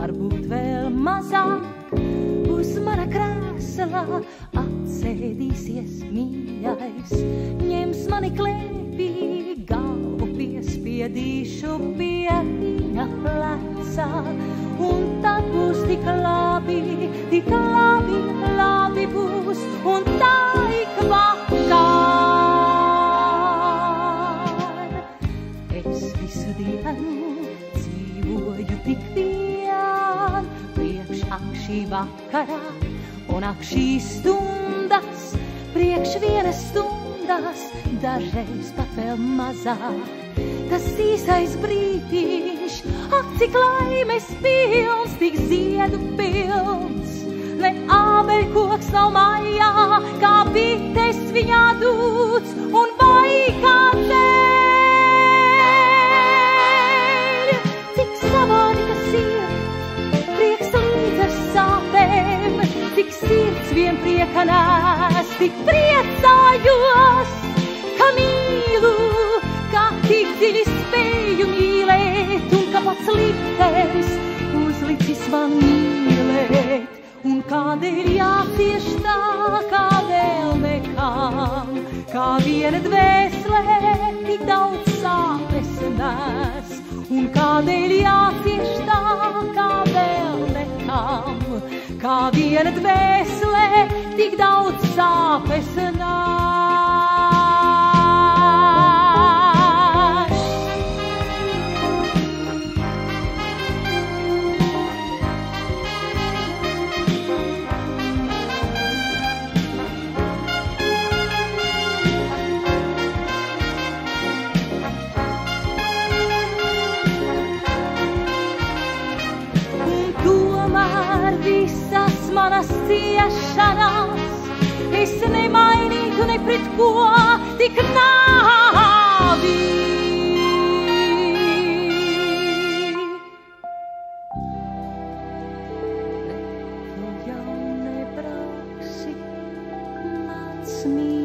varbūt vēl mazāk, uz mana krēsla atsēdīsies mīļais, ņems mani klēpī, galvu piespiedīšu pie viņa pleca, un tad būs tik labi, labi būs, un tā ik vakar. Es visu dienu dzīvoju tik vien, priekš ak šī vakara, un ak šīs stundas, priekš vienas stundas, dažreiz pat vēl mazāk. Tas īsais brītiņš, ak cik laimes pilns, tik ziedu pilns, ne ābeļkoks nav mājā, kā bites viņā dūts, un vai kā dēļ. Cik savādi tas ir, prieks līdz ar sāpēm, cik sirds vien prieka nes, tik priecājos, ka mīlu, kā tik dziļi spēju mīlēt, un ka pats liktenis uzlicis man mīlēt. Un kādēļ jācieš tā, kā vēl nekām, kā viena dvēselē tik daudz sāpes nes. Un kādēļ jācieš tā, kā vēl nekām, kā viena dvēselē tik daudz sāpes nes. Manas ciešanas es nemainītu ne pret ko, tik nāvi. Bet tu jau nebrauksi, mans mīļš.